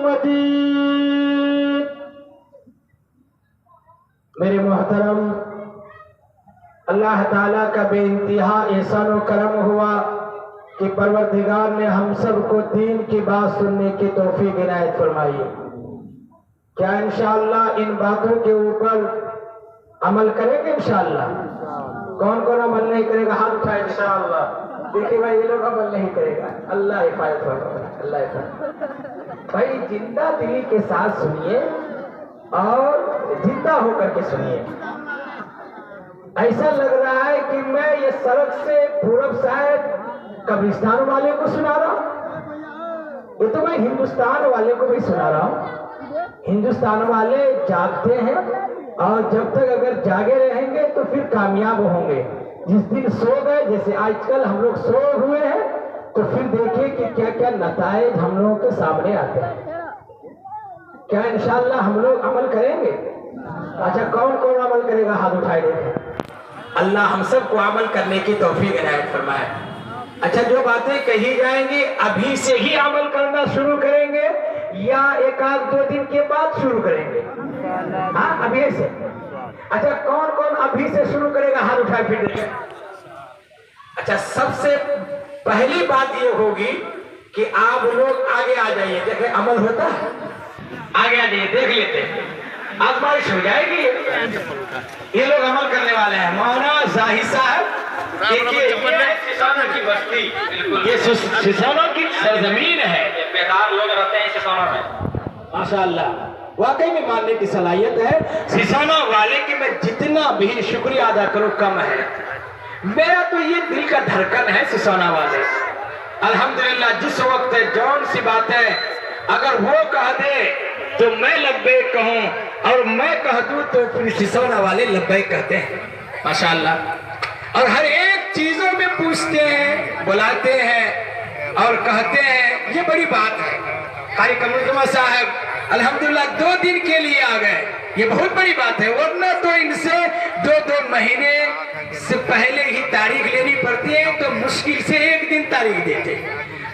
متين. میرے محترم، اللہ تعالیٰ کا بے انتہا احسان و کرم ہوا کہ پروردگار نے ہم سب کو دین کی بات سننے کی توفیق عنایت فرمائی. کیا انشاءاللہ ان باتوں کے اوپر عمل کریں گے؟ انشاءاللہ. کون کون عمل نہیں کرے گا؟ ہاتھ اٹھائے. انشاءاللہ. دیکھیے بھائی، یہ لوگ عمل نہیں کرے گا. اللہ حفاظت ہوگا. اللہ حفاظت. بھائی زندہ دلی کے ساتھ سنیے اور زندہ ہو کر کے سنیے. ایسا لگ رہا ہے کہ میں یہ سڑک سے پورب سائڈ قبرستان والے کو سنا رہا ہوں. یہ تو میں ہندوستان والے کو بھی سنا رہا ہوں. ہندوستان والے جاگتے ہیں اور جب تک اگر جاگے رہیں گے تو پھر کامیاب ہوں گے. جس دن سو گئے، جیسے آج کل ہم لوگ سو ہوئے ہیں، تو پھر دیکھیں کہ کیا کیا نتائج ہم لوگوں کے سامنے آتے ہیں. کیا انشاءاللہ ہم لوگ عمل کریں گے؟ اچھا، کون کون عمل کرے گا؟ ہاتھ اٹھائے دیکھیں. اللہ ہم سب کو عمل کرنے کی توفیق عنایت فرمائے. اچھا، جو باتیں کہی جائیں گی ابھی سے ہی عمل کرنا شروع کریں گے یا ایک آدھ دو دن کے بعد شروع کریں گے؟ ہاں، ابھی سے. اچھا، کون کون ابھی سے شروع کرے گا؟ ہاتھ اٹھائے پھر دیکھیں. اچھا، سب سے پہلی بات یہ ہوگی کہ آپ لوگ آگے آ جائیے. دیکھیں عمل ہوتا ہے، آگے آ جائیے، دیکھ لیتے ہیں. آزمائش ہو جائے گی. یہ لوگ عمل کرنے والے ہیں. مولانا زاہد صاحب، دیکھیے یہ سسانہ کی بستی، یہ سسانہ کی سرزمین ہے. بیکار لوگ رہتے ہیں سسانہ میں. ماشاءاللہ، واقعی میں ماننے کی صلاحیت ہے. سسانہ والے کی میں جتنا بھی شکریہ ادا کروں کم ہے. میرا تو یہ دل کا دھڑکن ہے سسانہ والے. الحمدللہ، جس وقت جون سی باتیں اگر وہ کہہ دے تو میں لبیک کہوں اور میں کہہ دوں تو پھر سسانہ والے لبیک کہتے ہیں. ماشاءاللہ. اور ہر ایک چیزوں میں پوچھتے ہیں، بلاتے ہیں اور کہتے ہیں. یہ بڑی بات ہے. قاری قمر صاحب الحمدللہ 2 دن کے لیے آ گئے. یہ بہت بڑی بات ہے. ورنہ تو ان سے 2 مہینے سے پہلے ہی تاریخ لینی پڑتی ہے تو مشکل سے 1 دن تاریخ دیتے.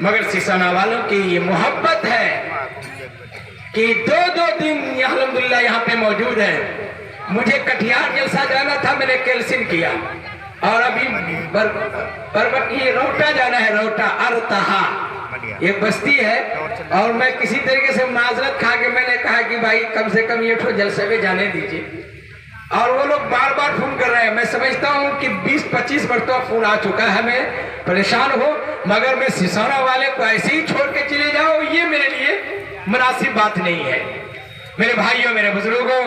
مگر سسانہ والوں کی یہ محبت ہے کہ 2 دن الحمدللہ یہاں پہ موجود ہے. مجھے کٹیہار جلسہ جانا تھا، میں نے کینسل کیا. اور ابھی یہ روٹا جانا ہے. روٹا ارتہا ایک بستی ہے. اور میں کسی طریقے سے معذرت کھا کے میں نے کہا کہ بھائی کم سے کم یہ جلسے میں جانے دیجیے. اور وہ لوگ بار بار فون کر رہے ہیں. میں سمجھتا ہوں کہ 20-25 مرتبہ فون آ چکا ہے. میں پریشان ہو، مگر میں سسانہ والے کو ایسے ہی چھوڑ کے چلے جاؤ، یہ میرے لیے مناسب بات نہیں ہے. میرے بھائیوں، میرے بزرگوں،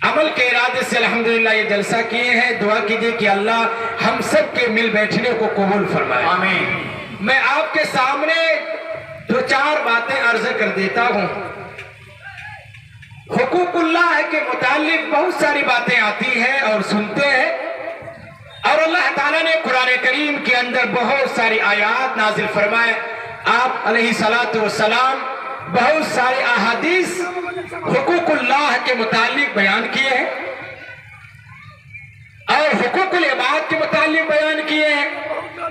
عمل کے ارادے سے الحمدللہ یہ جلسہ کیے ہیں. دعا کیجئے کہ اللہ ہم سب کے مل بیٹھنے کو قبول فرمائے. آمین. میں آپ کے سامنے 2-4 باتیں عرض کر دیتا ہوں. حقوق اللہ کے متعلق بہت ساری باتیں آتی ہیں اور سنتے ہیں. اور اللہ تعالیٰ نے قرآن کریم کے اندر بہت ساری آیات نازل فرمائے. آپ علیہ السلام بہت سارے احادیث حقوق اللہ کے متعلق بیان کیے ہیں اور حقوق العباد کے متعلق بیان کیے ہیں.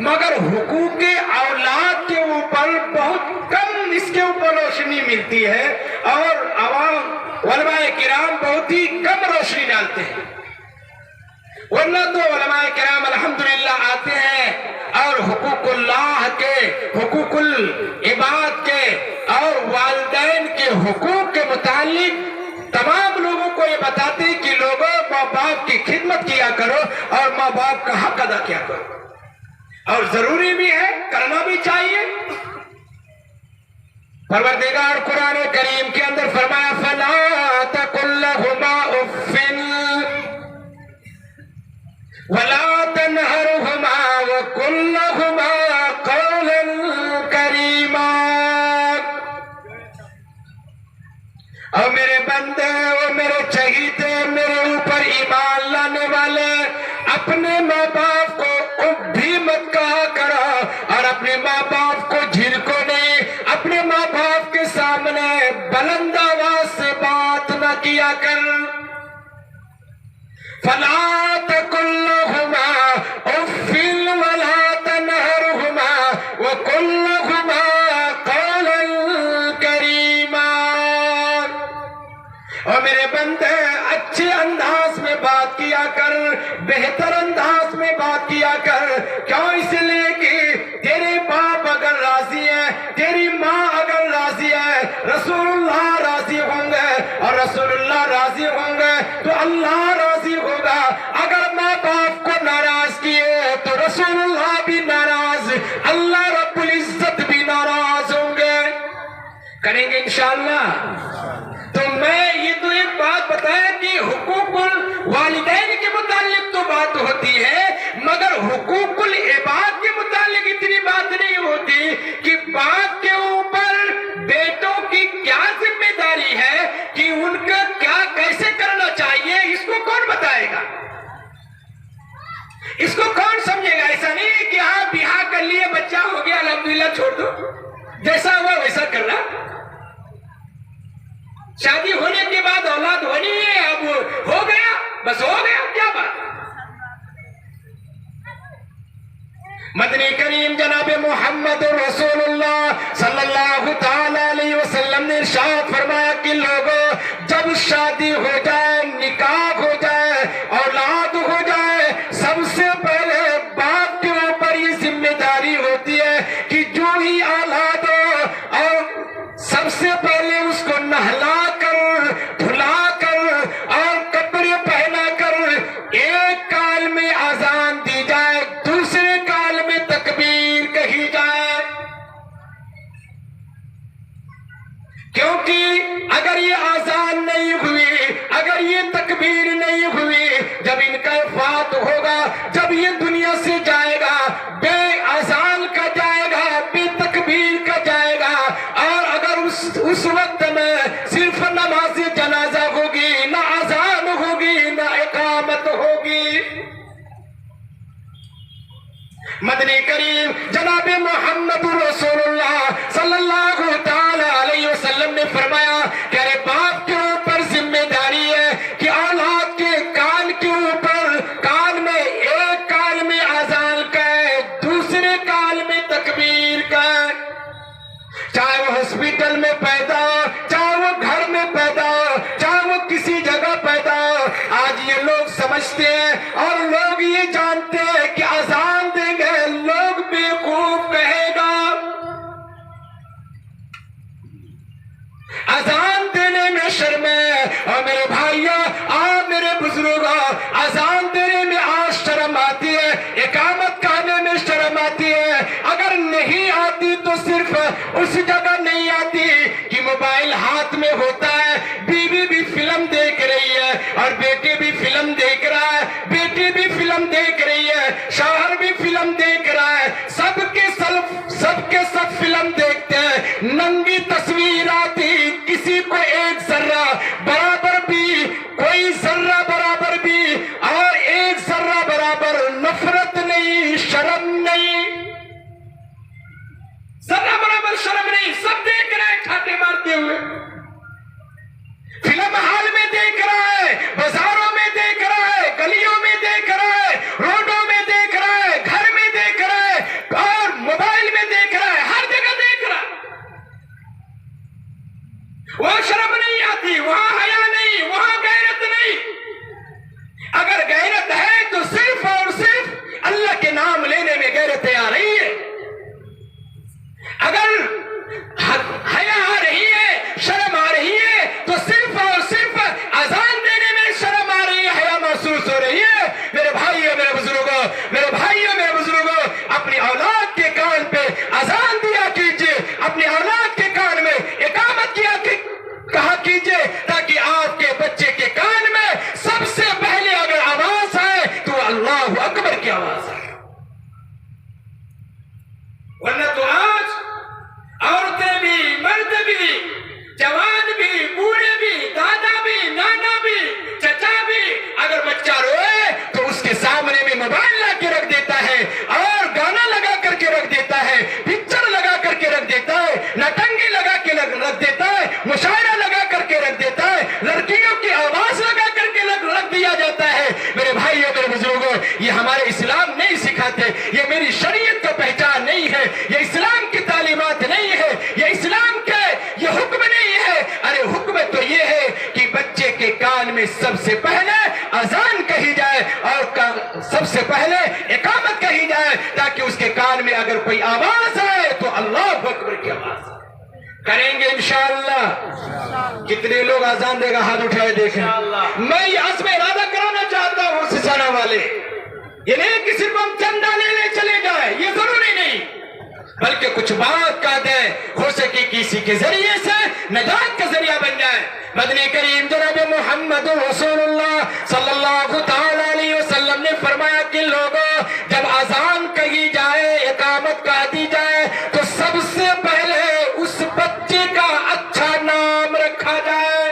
مگر حقوق اولاد کے اوپر بہت کم اس کے اوپر روشنی ملتی ہے اور عوام علماء کرام بہت ہی کم روشنی ڈالتے ہیں. ورنہ تو علماء کرام الحمدللہ آتے ہیں اور حقوق اللہ کے، حقوق العباد کے اور والدین کے حقوق کے متعلق تمام لوگوں کو یہ بتاتے ہیں کہ لوگوں ماں باپ کی خدمت کیا کرو اور ماں باپ کا حق ادا کیا کرو. اور ضروری بھی ہے، کرنا بھی چاہیے. پروردگار قرآن کریم کے اندر فرمایا فَلَا تَقُلْ لَهُمَا أُفٍّ وَلَا تَنْهَرْهُمَا وَقُلْ لَهُمَا قَوْلًا كَرِيمًا. اور میرے بندے اور میرے چہیتے، میرے اوپر ایمان لانے والے، اپنے ماں باپ کو اف بھی مت کہا کرو اور اپنے ماں باپ کو جھڑکو نہیں. اپنے ماں باپ کے سامنے بلند آواز سے بات نہ کیا کر. فَلَا تَقُلْ لَهُمَا أُفٍّ وَلَا تَنْهَرْهُمَا وَقُلْ لَهُمَا قَوْلًا میرے بندے اچھے انداز میں بات کیا کر، بہتر انداز میں بات کیا کر. کیوں؟ اس لیے کہ تیرے باپ اگر راضی ہے، تیری ماں اگر راضی ہے، رسول اللہ راضی ہوں گے، اور رسول اللہ راضی ہوں گے تو اللہ راضی ہوگا. اگر ماں باپ کو ناراض کیے تو رسول اللہ بھی ناراض، اللہ رب العزت بھی ناراض ہوں گے. کریں گے انشاءاللہ. تو میں یہ تو ایک بات بتایا کہ حقوق الوالدین کے متعلق تو بات ہوتی ہے، مگر حقوق العباد کے متعلق اتنی بات نہیں ہوتی کہ باپ کے اوپر بیٹوں کی کیا ذمہ داری ہے، کہ ان کا کیا کیسے کرنا چاہیے، اس کو کون بتائے گا، اس کو کون سمجھے گا. ایسا نہیں ہے کہ ہاں بیاہ کر لیے، بچہ ہو گیا، الحمدللہ چھوڑ دو، جیسا ہوا ویسا کرنا. شادی ہونے کے بعد اولاد ہونی ہے، اب ہو گیا بس ہو گیا، کیا بات. مدنی کریم جناب محمد رسول اللہ صلی اللہ تعالی علیہ وسلم نے ارشاد فرمایا کہ لوگوں جب شادی ہو جائے، نکاح ہو جائے، اولاد ہو جائے، سب سے پہلے باپ کے اوپر یہ ذمہ داری ہوتی ہے کہ جو ہی اولاد ہو، اور سب سے پہلے اس کو نہلا کر، دھلا کر اور کپڑے پہنا کر ایک کال میں اذان دی جائے، دوسرے کال میں تکبیر کہی جائے. کیونکہ اگر یہ اذان نہیں ہوئی، اگر یہ تکبیر نہیں ہوئی، جب ان کا وفات ہوگا، جب یہ دنیا سے جائے گا، بے اذان کا جائے گا، بے تکبیر کا جائے گا. اور اگر اس وقت میں صرف نماز جنازہ ہوگی، نہ اذان ہوگی، نہ اقامت ہوگی. مدنی کریم جناب محمد رسول اللہ صلی اللہ تعالی علیہ وسلم نے فرمایا کہ ارے باپ کے اوپر ذمہ داری ہے کہ اولاد کے کان کے اوپر، کان میں ایک کال میں اذان کہے، دوسرے کال میں تکبیر کہے. چاہے وہ ہاسپٹل میں پیدا ہو، چاہے وہ گھر میں پیدا ہو، چاہے وہ کسی جگہ پیدا ہو. آج یہ لوگ سمجھتے ہیں اور لوگ یہ جانتے ہیں کہ اذان دیں گے لوگ بیوقوف کہے گا. اذان دینے میں شرم ہے، اور میرے بھائیوں اور میرے بزرگوں، اذان دینے میں آج شرم آتی ہے، اقامت کہنے میں شرم آتی ہے. اگر نہیں آتی تو صرف اس جگہ نہیں آتی کہ موبائل ہاتھ میں ہوتا ہے، بیوی بھی فلم دیکھ رہی ہے، اور بیٹے بھی فلم دیکھ رہا ہے، بیٹی بھی فلم دیکھ رہی ہے، شوہر بھی فلم دیکھ رہا ہے، سب کے سب فلم دیکھتے ہیں. ننگی تصویر آتی، کسی کو ایک ذرہ برابر بھی، کوئی ذرہ برابر بھی اور ایک ذرہ برابر نفرت نہیں، شرم نہیں، ذرہ برابر شرم نہیں. سب دیکھ رہے ہیں ٹھاٹے مارتے ہوئے، فلم ہال میں دیکھ رہا ہے، بازاروں میں دیکھ رہا ہے، گلیوں میں دیکھ رہا ہے، روڈوں میں دیکھ رہا ہے، گھر میں دیکھ رہا ہے، اور موبائل میں دیکھ رہا ہے، ہر جگہ دیکھ رہا ہے. کریں گے انشاءاللہ. کتنے لوگ آزان دے گا ہاتھ اٹھائے دیکھیں. میں یہ عزم ارادہ کرانا چاہتا ہوں اس سانہ والے، یہ نہیں کہ صرف ہم چندہ لے چلے جائیں، یہ ضروری نہیں، بلکہ کچھ بات کا دیں، ہو سکے کسی کے ذریعے سے نجات کا ذریعہ بن جائے. مدنی کریم جناب محمد رسول اللہ صلی اللہ تعالی علیہ وسلم نے فرمایا کہ لوگوں جب اذان کہی جائے، اقامت کہہ دی جائے، تو سب سے پہلے اس بچے کا اچھا نام رکھا جائے،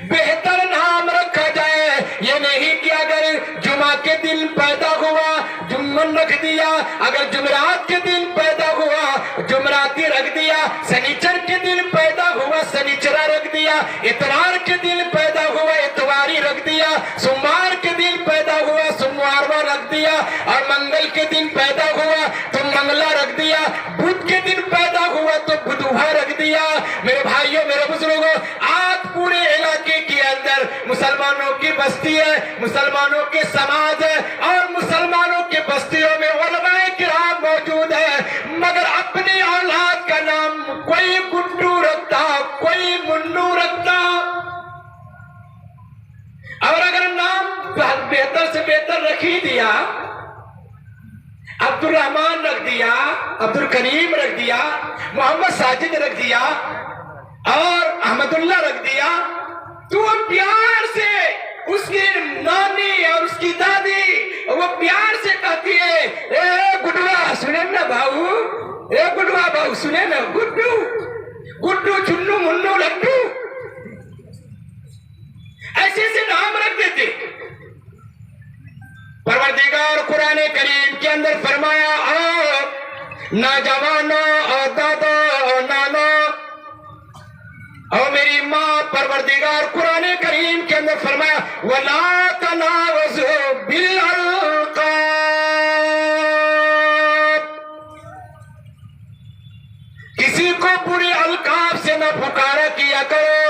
بہتر نام رکھا جائے. یہ نہیں کہ اگر جمعہ کے دن پیدا ہوا جمعن رکھ دیا، اگر جمعرات کے دن پیدا ہوا جمعراتی رکھ دیا، سنیچر کے دن پیدا ہوا سنیچرا رکھ دیا، اتوار کے دن پیدا ہوا اتواری رکھ دیا، سوموار کے دن پیدا ہوا سومواروا رکھ دیا، اور منگل کے دن پیدا ہوا تو منگلا رکھ دیا، بدھ کے دن پیدا ہوا تو بدھوا رکھ دیا. میرے بھائیوں، میرے بزرگوں، آج پورے علاقے کے اندر مسلمانوں کی بستی ہے، مسلمانوں کے سماج ہے، اور مسلمانوں کے بستیوں میں علماء کرام موجود ہے، مگر اپنی اولاد کا نام کوئی گڈو رکھتا، کوئی منو رکھتا، اور اگر نام بہتر سے بہتر رکھ ہی دیا، عبد الرحمن رکھ دیا، عبد الکریم رکھ دیا، محمد ساجد رکھ دیا، اور احمد اللہ رکھ دیا، تو وہ پیار سے اس کی نانی اور اس کی دادی وہ پیار سے کہتی ہے، اے گڈوا سنے نا بھاؤ، اے گڈوا بھاؤ سنے نا، گڈو گڈو چنو منو لڈو، ایسے سے نام رکھ دیتے. پروردگار قرآن کریم کے اندر فرمایا، نوجوانوں اور دادا اور نانا، اور میری ماں پروردگار قرآن کریم کے اندر فرمایا، وَلَا تَنَاوَزُوا بِالْأَلْقَابِ، کسی کو برے القاب سے نہ پکارا کیا کرو،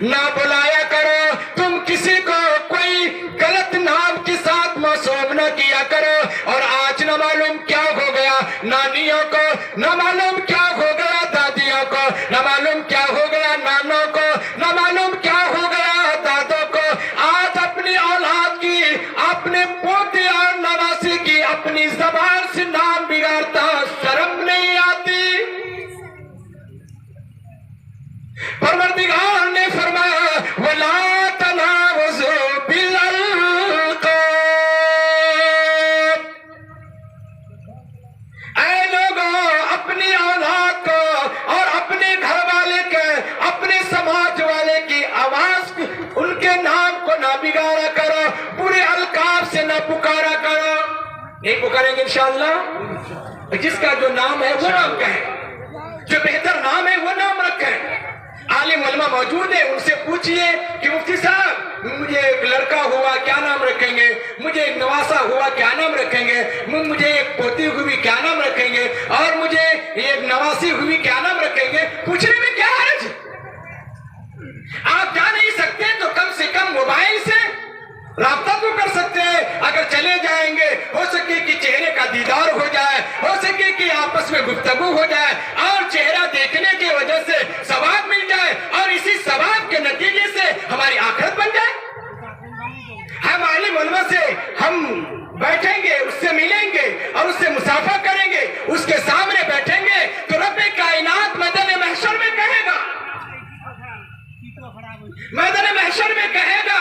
نہ بلایا کرو. تم کسی کو کوئی غلط نام کے ساتھ موسوم نہ کیا کرو. اور آج نہ معلوم کیا ہو گیا نانیوں کو، نہ معلوم کیا ہو گیا دادیوں کو، نہ معلوم کیا ہو گیا نانوں کو، نہ معلوم کیا ہو گیا دادوں کو. آج اپنی اولاد کی، اپنے پوتے اور نواسے کی اپنی زبان سے نام بگاڑتا، شرم نہیں آتی؟ پروردگار نے فرمایا، وَلَا تَنَاوَزُوا بِالْأَلْقَابِ، اے لوگوں اپنی اولاد کو اور اپنے گھر والے کے، اپنے سماج والے کی آواز، ان کے نام کو نہ بگاڑا کرو، برے القاب سے نہ پکارا کرو. نہیں پکاریں گے انشاءاللہ. جس کا جو نام ہے وہ نام کہیں، جو بہتر نام ہے وہ نام رکھیں. عالم علماء موجود ہیں، ان سے پوچھئے کہ مفتی صاحب مجھے ایک لڑکا ہوا کیا نام رکھیں گے، مجھے ایک نواسا ہوا کیا نام رکھیں گے، مجھے ایک پوتی ہوئی کیا نام رکھیں گے، اور مجھے ایک نواسی ہوئی کیا نام رکھیں گے. پوچھنے میں کیا حرج؟ آپ جا نہیں سکتے تو کم سے کم موبائل سے رابطہ تو کر سکتے ہیں. اگر چلے جائیں گے ہو سکے کہ چہرے کا دیدار ہو جائے، ہو سکے کہ آپس میں گفتگو ہو جائے، اور چہرہ دیکھنے کی وجہ سے ثواب مل جائے، اور اسی ثواب کے نتیجے سے ہماری آخرت بن جائے. ہم عالم علماء سے ہم بیٹھیں گے، اس سے ملیں گے اور اس سے مصافحہ کریں گے، اس کے سامنے بیٹھیں گے تو رب کائنات میدان محشر میں کہے گا، میدان محشر میں کہے گا،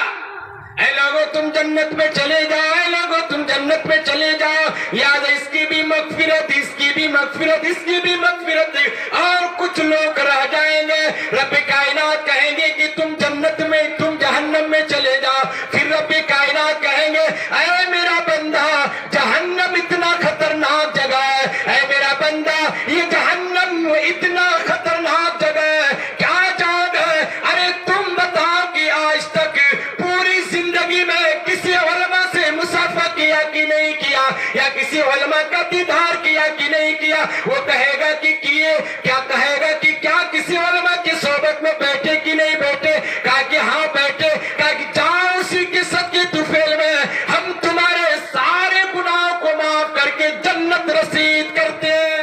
اے لوگوں تم جنت میں چلے جاؤ، اے لوگوں تم جنت میں چلے جاؤ، یاد اس کی بھی مغفرت، اس کی بھی مغفرت، اس کی بھی مغفرت. اور کچھ لوگ رہ جائیں گے، رب کائنات کہیں گے کہ تم جنت میں، تم جہنم میں چلے جاؤ. پھر رب کائنات کہیں گے، اے میرا بندہ جہنم اتنا خطرناک جگہ ہے، اے میرا بندہ یہ جہنم اتنا خطرناک جگہ ہے، کیا جاگ ہے؟ ارے تم بتاؤ کہ آج تک پوری زندگی میں کسی علماء سے مصافحہ کیا کہ نہیں کیا، یا کسی علماء کا دیدار کیا کہ نہیں کیا؟ وہ کہے گا کہ کیے. کیا کہے گا کہ کیا کسی علماء کی صحبت میں بیٹھے کہ نہیں بیٹھے؟ کہا کہ ہاں بیٹھے. کہا کہ جاؤ اسی کے صدقے طفیل میں ہم تمہارے سارے گناہوں کو معاف کر کے جنت رسید کرتے ہیں.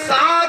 7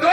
2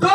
2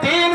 3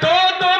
2-2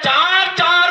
4-4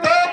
2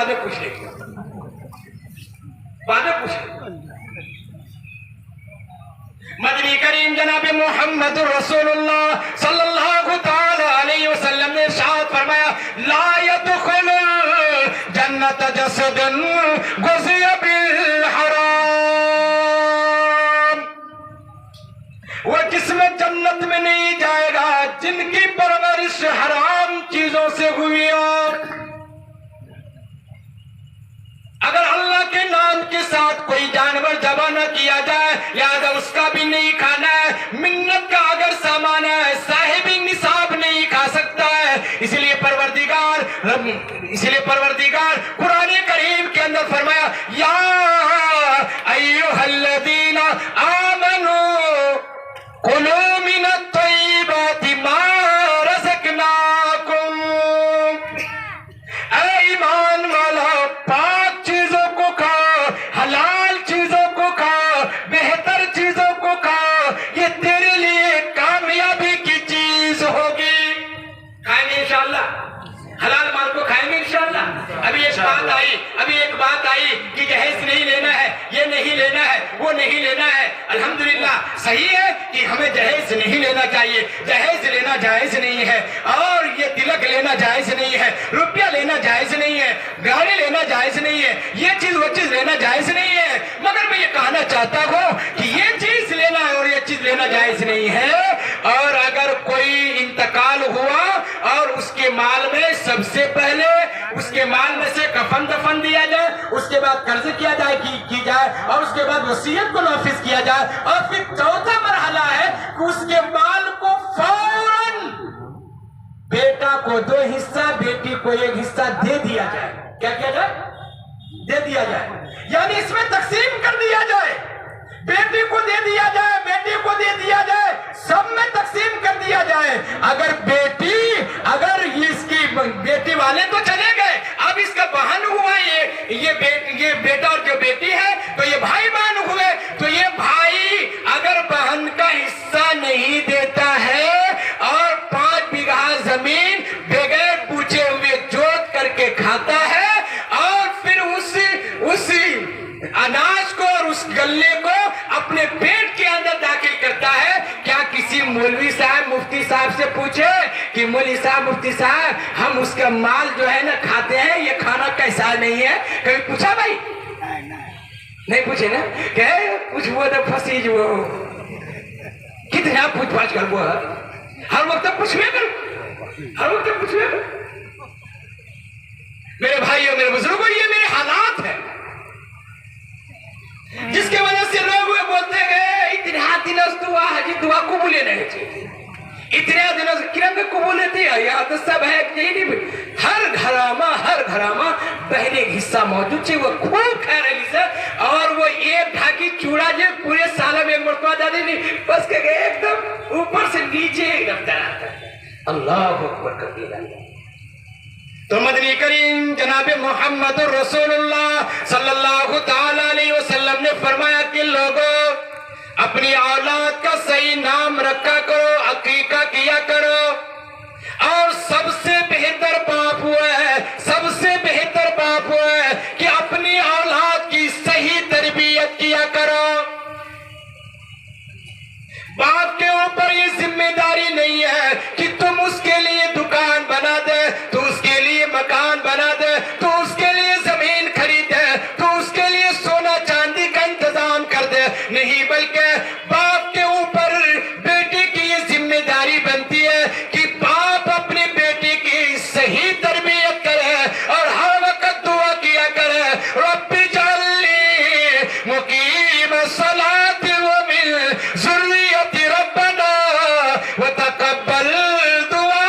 بعد میں پوچھ لیں گے، بعد میں پوچھ لیں۔ مدنی کریم جناب محمد رسول اللہ صلی اللہ تعالی علیہ وسلم نے ارشاد فرمایا لا يدخل جنت جسد غذي بالحرام، وہ جسم جنت میں نہیں جائے گا جن کی پرورش حرام چیزوں سے ہوئی ہو۔ اگر اللہ کے نام کے ساتھ کوئی جانور ذبح نہ کیا جائے لہذا اس کا بھی نہیں کھانا ہے۔ منت کا اگر سامان ہے صاحب نصاب نہیں کھا سکتا ہے۔ اس لیے پروردگار قرآن کریم کے اندر فرمایا یا ایھا الذین آمنوا کلوا من الطیبات ما رزقناکم، اے ایمان والا پاک چیزوں کو کھاؤ، حلال چیزوں کو کھاؤ، بہتر چیزوں کو کھاؤ، یہ تیرے لیے کامیابی کی چیز ہوگی۔ کھائیں گے انشاءاللہ، حلال مال کو کھائیں گے انشاءاللہ۔ ابھی ایک بات آئی کہ جہیز نہیں لینا ہے، یہ نہیں لینا ہے، وہ نہیں لینا ہے۔ الحمدللہ صحیح ہے کہ ہمیں جہیز نہیں لینا چاہیے، جہیز لینا جائز نہیں ہے، اور یہ تلک لینا جائز نہیں ہے، روپیہ لینا جائز نہیں ہے، گاڑی لینا جائز نہیں ہے، یہ چیز وہ چیز لینا جائز نہیں ہے۔ مگر میں یہ کہنا چاہتا ہوں کہ یہ چیز لینا ہے اور یہ چیز لینا جائز نہیں ہے۔ اور اگر کوئی انتقال ہوا اور اس کے مال میں سب سے پہلے اس کے مال میں سے کفن دفن دیا جائے، اس کے بعد قرض کیا جائے کی جائے، اور اس کے بعد وصیت کو نافذ کیا جائے، اور پھر چوتھا مرحلہ ہے کہ اس کے مال کو فوراً بیٹا کو 2 حصہ، بیٹی کو 1 حصہ دے دیا جائے۔ کیا کیا جائے؟ دے دیا جائے، یعنی اس میں تقسیم کر دیا جائے، بیٹی کو دے دیا جائے، بیٹی کو دے دیا جائے، سب میں تقسیم کر دیا جائے۔ اگر اس کی بیٹی والے تو چلے گئے، اب اس کا بہن ہوا، یہ بیٹا اور جو بیٹی ہے تو یہ بھائی بہن ہوئے، تو یہ بھائی اگر بہن کا حصہ نہیں دیتا ہے اور 5 بیگھہ زمین بغیر پوچھے ہوئے جوت کر کے کھاتا ہے، اور پھر اس اناج کو اور اس گلے کو اپنے پیٹ کے اندر داخل کرتا ہے، کیا کسی مولوی صاحب مفتی صاحب سے پوچھے کہ مولوی صاحب مفتی صاحب ہم اس کا مال جو ہے نا کھاتے ہیں، یہ کھانا کیسا نہیں ہے؟ کبھی پوچھا بھائی؟ نہیں پوچھے نا، کہ کچھ وہ تو پھنسی جو کتنا پوچھ پاچھ کر وہ ہر وقت پوچھوے کر، ہر وقت پوچھوے کر۔ میرے بھائیوں میرے بزرگوں، یہ میرے حالات ہیں جس کے وجہ سے لوگ بولتے ہیں اتنا دنوں دعا حجی دعا قبول نہیں چاہیے، اتنا دنوں سے کرم کے قبول تھی، یہاں تو سب ہے کہ ہر گھرامہ بہنے حصہ موجود ہے، وہ خوب کھا رہی سے، اور وہ ایک ڈھاکی چوڑا جو پورے سال میں ایک مرتبہ جاتی تھی، بس کہ ایک دم اوپر سے نیچے ایک دم تراتا ہے۔ اللہ اکبر کبیرہ۔ تو مدنی کریم جناب محمد رسول اللہ صلی اللہ تعالی علیہ وسلم نے فرمایا کہ لوگوں اپنی اولاد کا صحیح نام رکھا کرو، عقیقہ کیا کرو، اور سب سے بہتر باپ ہوا ہے، سب سے بہتر باپ ہوا ہے کہ اپنی اولاد کی صحیح تربیت کیا کرو۔ باپ کے اوپر یہ ذمہ داری نہیں ہے کہ تم اس کے لیے دکان بنا دے، تو اس کے لیے مکان بنا دے، تو اس کے لیے زمین خریدے، تو اس کے لیے سونا چاندی کا انتظام کر دے، نہیں، بلکہ باپ کے اوپر بیٹے کی یہ ذمہ داری بنتی ہے کہ باپ اپنی بیٹی کی صحیح تربیت کرے اور ہر وقت دعا کیا کرے، رب اجعلنی مقیم الصلاۃ ومن ذریتی ربنا وتقبل دعا۔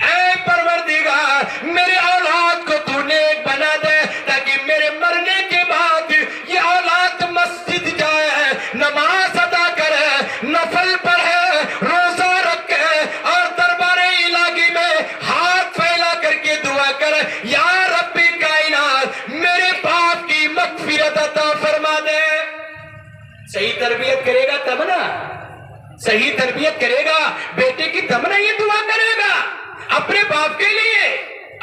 اے پروردگار میرے اولاد کو تو نیک بنا دے، تاکہ میرے مرنے کے بعد یہ اولاد مسجد جائے، نماز ادا کرے، نفل پڑھے، روزہ رکھے، اور دربار الہی میں ہاتھ پھیلا کر کے دعا کرے، یا رب کائنات میرے باپ کی مغفرت عطا فرما دے۔ صحیح تربیت کرے گا تب نا، صحیح تربیت کرے گا بیٹے کی تب نا یہ دعا کرے گا۔ اپنے باپ کے لیے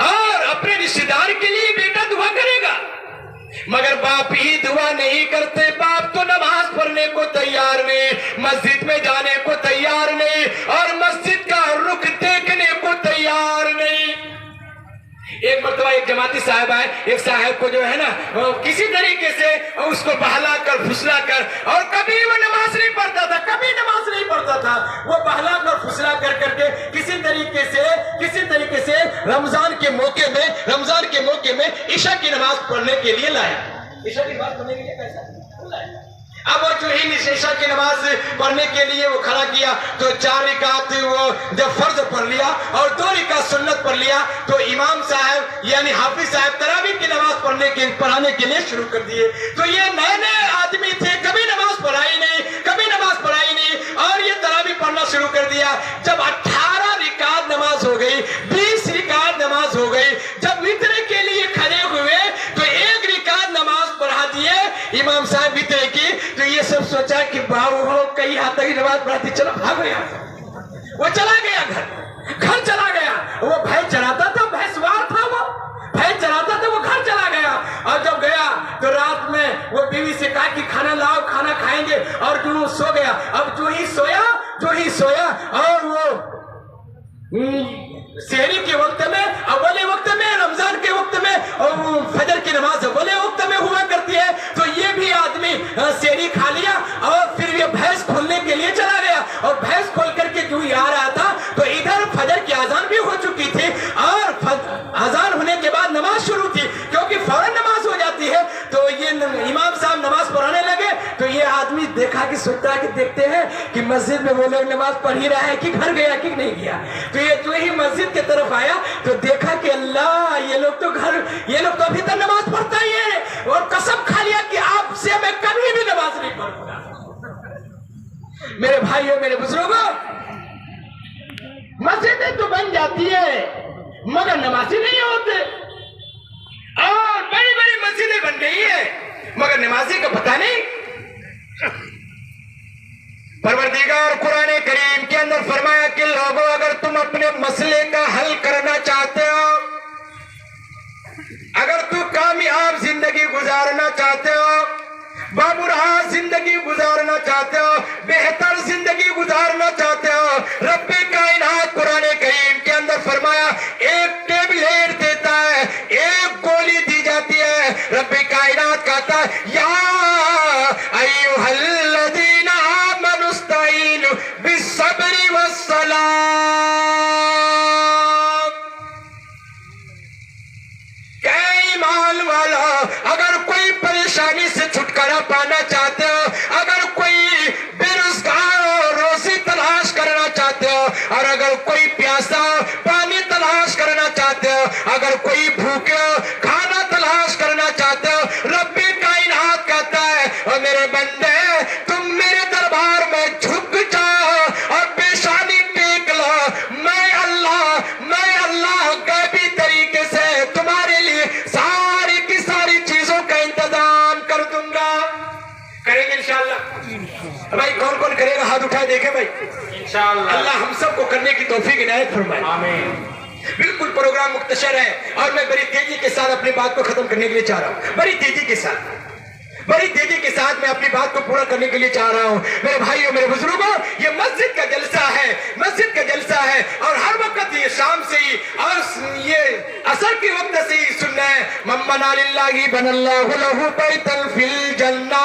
اور اپنے رشتے دار کے لیے بیٹا دعا کرے گا، مگر باپ ہی دعا نہیں کرتے. باپ تو نماز پڑھنے کو تیار نہیں، مسجد میں جانے کو تیار نہیں، اور مسجد کا رخ دیکھنے کو تیار نہیں. ایک مرتبہ ایک جماعتی صاحب آئے، ایک صاحب کو جو ہے نا کسی طریقے سے اس کو بہلا کر پھسلا کر، اور کبھی وہ نماز نہیں پڑھتا تھا، کبھی نماز نہیں پڑھتا تھا، وہ بہلا کر پھسلا کر کے کسی طریقے سے رمضان کے موقع میں عشاء کی نماز پڑھنے کے لیے لایا. عشاء کی نماز پڑھنے کے لیے کیسا لایا؟ اب وہ جو ہی عشاء کی نماز پڑھنے کے لیے وہ کھڑا کیا تو 4 رکعت وہ جب فرض پڑھ لیا اور 2 رکعت سنت پڑھ لیا تو امام صاحب یعنی حافظ صاحب تراویح کی نماز پڑھانے کے لیے شروع کر دیے. تو یہ نئے آدمی تھے، کبھی نماز پڑھائی نہیں، اور یہ تراویح پڑھنا شروع کر دیا. جب 18 رکعت نماز ہو گئی، 20 رکعت نماز ہو گئی، جب وتر کے لیے کھڑے ہوئے تو 1 رکعت نماز پڑھا دیے امام صاحب وتر کی. تو یہ سب سوچا کہ باو کئی حد تک نماز پڑھاتی، چلو بھاگ گیا. وہ چلا گیا گھر چلا گیا. وہ بھینس چراتا تھا، بھینسوار تھا، وہ بھینس چراتا تھا، وہ گھر چلا گیا. اور جب گیا تو رات میں وہ بیوی سے کہا کہ کھانا لاؤ، کھانا کھائیں گے، اور جو سو گیا. اب جو ہی سویا اور وہ سحری کے وقت میں، اول وقت میں، رمضان کے وقت میں، اور فجر کی نماز اول وقت میں ہوا کرتی ہے. تو یہ بھی آدمی سحری کھا لیا اور پھر یہ بھینس کھولنے کے لیے چلا گیا. اور بھینس کھول کر کے جو ہی آ رہا تھا تو ادھر فجر کی اذان بھی ہو چکی تھی، اور اذان ہونے کے بعد نماز شروع تھی، کیونکہ فوراً نماز ہو جاتی ہے. تو یہ امام صاحب نماز پڑھانے لگے. تو یہ آدمی دیکھا کہ سوچتا ہے کہ دیکھتے ہیں کہ مسجد میں وہ لوگ نماز پڑھ ہی رہا ہے کہ گھر گیا کہ نہیں گیا. تو یہ جو ہی مسجد کی طرف آیا تو دیکھا کہ اللہ، یہ لوگ تو ابھی تک نماز پڑھتا ہی ہے. اور قسم کھا لیا کہ آپ سے میں کبھی بھی نماز نہیں پڑھوں گا. میرے بھائیوں، میرے بزرگوں، مسجدیں تو بن جاتی ہے مگر نمازی نہیں ہوتے. اور بڑی بڑی مسجدیں بن گئی ہیں مگر نمازی کا پتہ نہیں. پروردگار قرآن کریم کے اندر فرمایا کہ لوگوں، اگر تم اپنے مسئلے کا حل کرنا چاہتے ہو، اگر تو کامیاب زندگی گزارنا چاہتے ہو، بامراد زندگی گزارنا چاہتے ہو، بہتر زندگی گزارنا چاہتے ہو، رب کائنات قرآن کریم کے اندر فرمایا ایک ٹیبلیٹ دیتا ہے، ایک گولی دی جاتی ہے. رب کائنات کہتا ہے یا ایھا الذین آمنوا استعینوا بالصبر والصلاۃ. کہ ایمان والا، اگر کوئی پریشانی سے چھٹکارا پانا چاہتے ہو، اگر کوئی بے روزگار روزی تلاش کرنا چاہتے ہو، اور اگر کوئی پیاسا پانی تلاش کرنا چاہتے ہو، اگر کوئی بھوکے کھانا تلاش کرنا چاہتے ہو، رب کائنات کہتا ہے اور میرے بندے تم میرے دربار میں جھک جاؤ اور پیشانی ٹیک لو. میں اللہ غیبی طریقے سے تمہارے لیے ساری کی ساری چیزوں کا انتظام کر دوں گا. کریں گے انشاءاللہ؟ بھائی کون کرے گا؟ ہاتھ اٹھائے دیکھیں بھائی. انشاءاللہ اللہ ہم سب کو کرنے کی توفیق عنایت فرمائے. آمین. بالکل پروگرام مختصر ہے اور میں بڑی تیزی کے ساتھ اپنی بات کو ختم کرنے کے لیے چاہ رہا ہوں. بڑی تیزی کے ساتھ میں اپنی بات کو پورا کرنے کے لیے چاہ رہا ہوں. میرے بھائیوں، میرے بزرگوں، یہ مسجد کا جلسہ ہے اور ہر وقت یہ شام سے ہی اور یہ عصر کے وقت سے ہی سننا ہے. من بنى للہ بنى اللہ لہ بیتا فی الجنہ.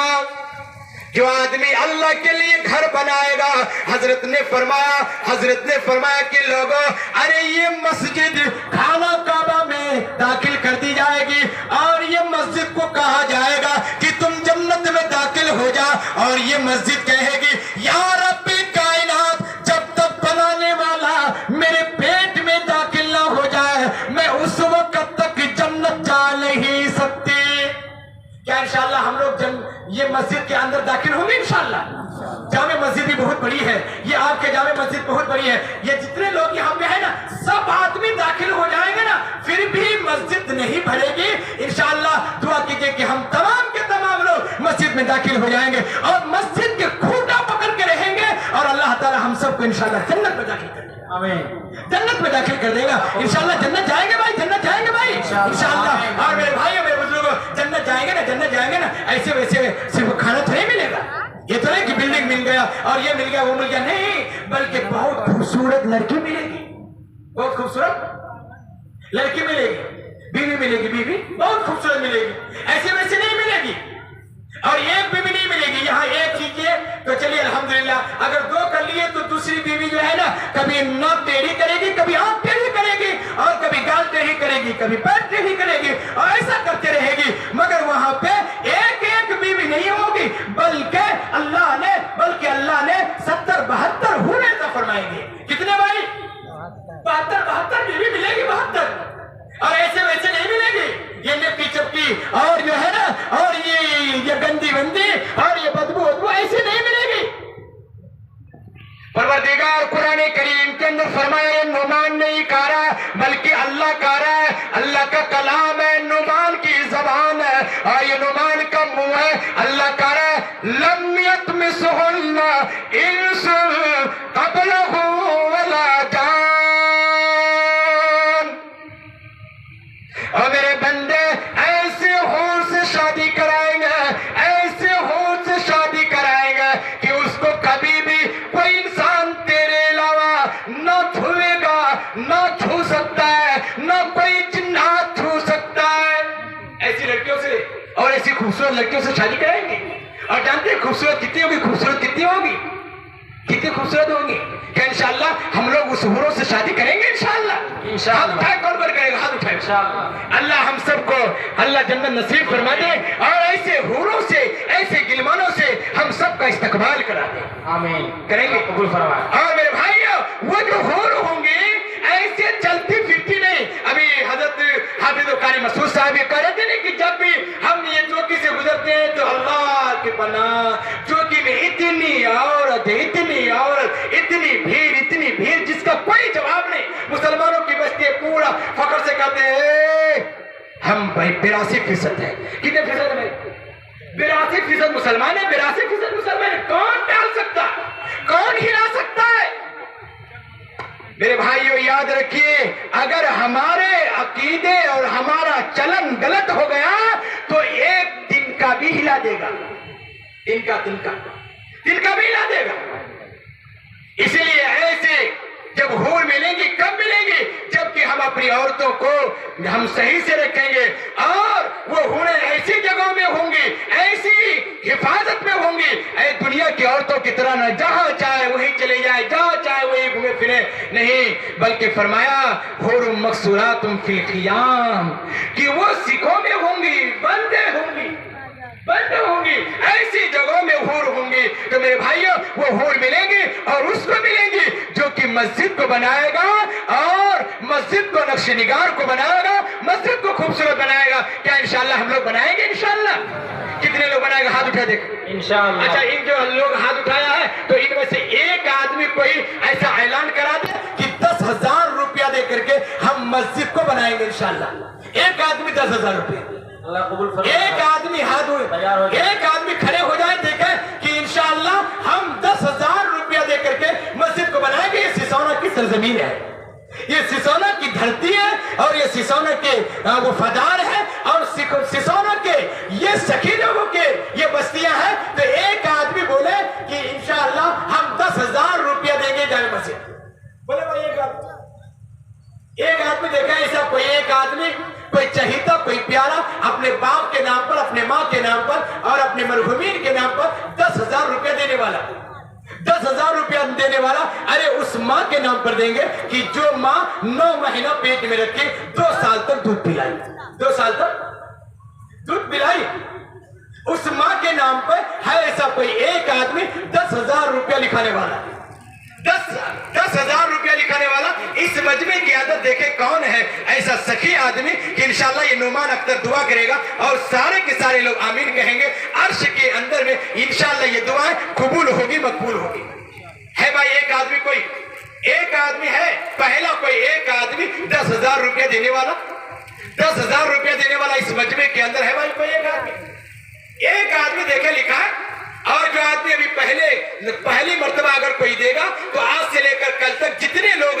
جو آدمی اللہ کے لیے گھر بنائے گا، حضرت نے فرمایا کہ لوگوں، ارے یہ مسجد خانہ کعبہ میں داخل کر دی جائے گی اور یہ مسجد کو کہا جائے گا کہ تم جنت میں داخل ہو جا. اور یہ مسجد کہے گی یا رب کائنات، جب تک بنانے والا میرے پیٹ میں داخل نہ ہو جائے میں اس وقت تک جنت جا نہیں سکتی. کیا انشاءاللہ ہم لوگ یہ مسجد کے اندر داخل ہوں گے؟ انشاءاللہ. جامع مسجد بھی بہت بڑی ہے، یہ آپ کے جامع مسجد بہت بڑی ہے. یہ جتنے لوگ یہاں پہ ہیں نا، سب آدمی داخل ہو جائیں گے نا، پھر بھی مسجد نہیں بھرے گی. انشاءاللہ دعا کیجئے کہ ہم تمام کے تمام لوگ مسجد میں داخل ہو جائیں گے اور مسجد کے کھوٹا پکڑ کے رہیں گے اور اللہ تعالی ہم سب کو انشاءاللہ جنت میں داخل کرے گا. آمین. جنت میں داخل کر دے گا انشاءاللہ. جنت جائیں گے بھائی, جنت جائیں گے بھائی انشاءاللہ. اور میرے بھائی میرے بزرگوں, جنت جائیں گے نا, جنت جائیں گے نا, ایسے ویسے صرف کھانا تھوڑی ملے گا. یہ تو نہیں کہ بلڈنگ مل گیا اور یہ مل گیا وہ مل گیا, نہیں, بلکہ بہت خوبصورت لڑکی ملے گی, بہت خوبصورت لڑکی ملے گی, بیوی ملے گی, بیوی بہت خوبصورت ملے گی, ایسے ویسے نہیں ملے گی. اور ایک بیوی نہیں ملے گی. یہاں ایک کیجئے تو چلیے الحمدللہ, اگر دو کر لیے تو دوسری بیوی جو ہے نا کبھی ناک ٹیڑھی کرے گی, کبھی آنکھ ٹیڑھی کرے گی, اور کبھی گال ٹیڑھی کرے گی, کبھی پیر ٹیڑھی کرے گی, اور ایسا کرتے رہے گی. مگر وہاں پہ ایک ایک بیوی نہیں ہوگی, بلکہ اللہ نے 70-72 ہونے عطا فرمائیں گے. کتنے بھائی؟ 72 بیوی ملے گی, 72. اور ایسے ویسے نہیں ملے گی, یہ نپی چپی اور جو ہے نا, اور یہ گندی بندی اور یہ بدبو ایسے نہیں ملے گی. پروردگار قرآن کریم کے اندر فرمایا یہ نعمان نہیں کہا رہا بلکہ اللہ کہا رہا ہے. اللہ کا کلام ہے, نعمان کی زبان ہے, اور یہ نعمان کا منہ ہے. اللہ کہا رہا ہے لم یطمثہن انس قبلہ ولا جان. اور میرے بندے ایسے حور سے شادی کرائیں گے, ایسے حور سے شادی کرائیں گے کہ اس کو کبھی بھی کوئی انسان تیرے علاوہ نہ چھوئے گا, نہ چھو سکتا ہے, نہ کوئی جنات چھو سکتا ہے. ایسی لڑکیوں سے اور ایسی خوبصورت لڑکیوں سے شادی کرائیں گے. اور جانتے ہیں خوبصورت کتنی ہوگی, خوبصورت کتنی ہوگی, کتنی خوبصورت ہوگی کہ انشاءاللہ ہم لوگ اس حوروں سے شادی کریں گے انشاءاللہ. ہاتھ اٹھائے, کون پر کرے گا, ہاتھ اٹھائے انشاءاللہ. اللہ ہم سب کو اللہ جنت نصیب فرما دے, اور ایسے حوروں سے, ایسے گلمانوں سے ہم سب کا استقبال کرا دے. آمین. کریں گے, قبول فرما. اور میرے بھائیو, وہ جو حور ہوں گے ایسے چلتی پھرتی نہیں. ابھی حضرت حافظ قاری مسعود صاحب یہ کہہ رہے تھے کہ جب بھی ہم یہ چوکی سے گزرتے ہیں تو اللہ کے پناہ, چوکی میں اتنی عورت, اتنی عورت, اتنی بھیڑ جس کا کوئی جواب نہیں. مسلمانوں کی بستی پورا فخر سے کہتے ہیں ہم بھائی 82% ہے. کتنے فیصد ہے؟ 82% مسلمان ہے. 82% مسلمان ہے. کون ٹال سکتا, کون ہلا سکتا ہے؟ میرے بھائیو یاد رکھیے, اگر ہمارے عقیدے اور ہمارا چلن غلط ہو گیا تو ایک دن کا بھی ہلا دے گا, دن کا بھی ہلا دے گا. اسی لیے ایسے جب حور ملیں گی, کب ملیں گی؟ جبکہ ہم اپنی عورتوں کو ہم صحیح سے رکھیں گے, اور وہ حوریں ایسی جگہوں میں ہوں گی, ایسی حفاظت میں ہوں گی. اے دنیا کی عورتوں کی طرح نہ جہاں چاہے وہی چلے جائے, جہاں چاہے وہی گھومے پھرے, نہیں, بلکہ فرمایا حور مقصورات فی الخیام, کہ وہ سکھوں میں ہوں گی, بندے ہوں گی, ایسی جگہوں میں حور ہوں گی. تو میرے بھائیو وہ حور ملیں گی, اور اس کو ملیں گی جو کہ مسجد کو بنائے گا, اور مسجد کو نقش نگار کو بنائے گا, مسجد کو خوبصورت بنائے گا. کیا انشاءاللہ ہم لوگ بنائیں گے انشاءاللہ؟ کتنے لوگ بنائے گا, ہاتھ اٹھا دیکھو انشاءاللہ. اچھا, ان جو لوگ ہاتھ اٹھایا ہے تو ان میں سے ایک آدمی کوئی ایسا اعلان کرا دے کہ 10,000 روپیہ دے کر کے ہم مسجد کو بنائیں گے انشاءاللہ. ایک آدمی 10,000 روپیہ, ایک آدمی ایک آدمی کھڑے ہو جائے, دیکھیں کہ انشاءاللہ ہم 10,000 روپیہ دے کر کے مسجد کو بنائیں گے. یہ سسونا کی سرزمین ہے, یہ سسونا کی دھرتی ہے, اور یہ سسونا کے وہ فدار ہے, اور سسونا کے یہ سخی لوگوں کے یہ بستیاں ہیں. تو ایک آدمی بولے کہ انشاءاللہ ہم 10,000 روپیہ دیں گے جامع مسجد. بولے بھائی ایک آدمی دیکھا ایسا, کوئی ایک آدمی, کوئی چہیتا, کوئی پیارا, اپنے باپ کے نام پر, اپنے ماں کے نام پر, اور اپنے مرحومین کے نام پر 10,000 روپیہ دینے والا, 10,000 روپیہ دینے والا. ارے اس ماں کے نام پر دیں گے کہ جو ماں 9 مہینہ پیٹ میں رکھے 2 سال تک دودھ پلائی, 2 سال تک دودھ پلائی. اس ماں کے نام پر ہے ایسا کوئی ایک آدمی 10,000 روپیہ لکھانے والا, 10,000 روپیہ لکھانے والا. اس مجمع کی عادت دیکھیں کون ہے ایسا سخی آدمی کہ انشاءاللہ یہ نعمان اختر دعا کرے گا, اور سارے کے سارے لوگ آمین کہیں گے. عرش کے اندر میں انشاءاللہ یہ دعائیں قبول ہوگی, مقبول ہوگی. ہے بھائی ایک آدمی, کوئی ایک آدمی ہے, پہلا کوئی ایک آدمی 10,000 روپیہ دینے والا, 10,000 روپیہ دینے والا اس مجمع کے اندر ہے بھائی کوئی ایک آدمی دیکھے لکھا ہے. اور جو آدمی ابھی پہلی مرتبہ اگر کوئی دے گا تو آج سے لے کر کل تک جتنے لوگ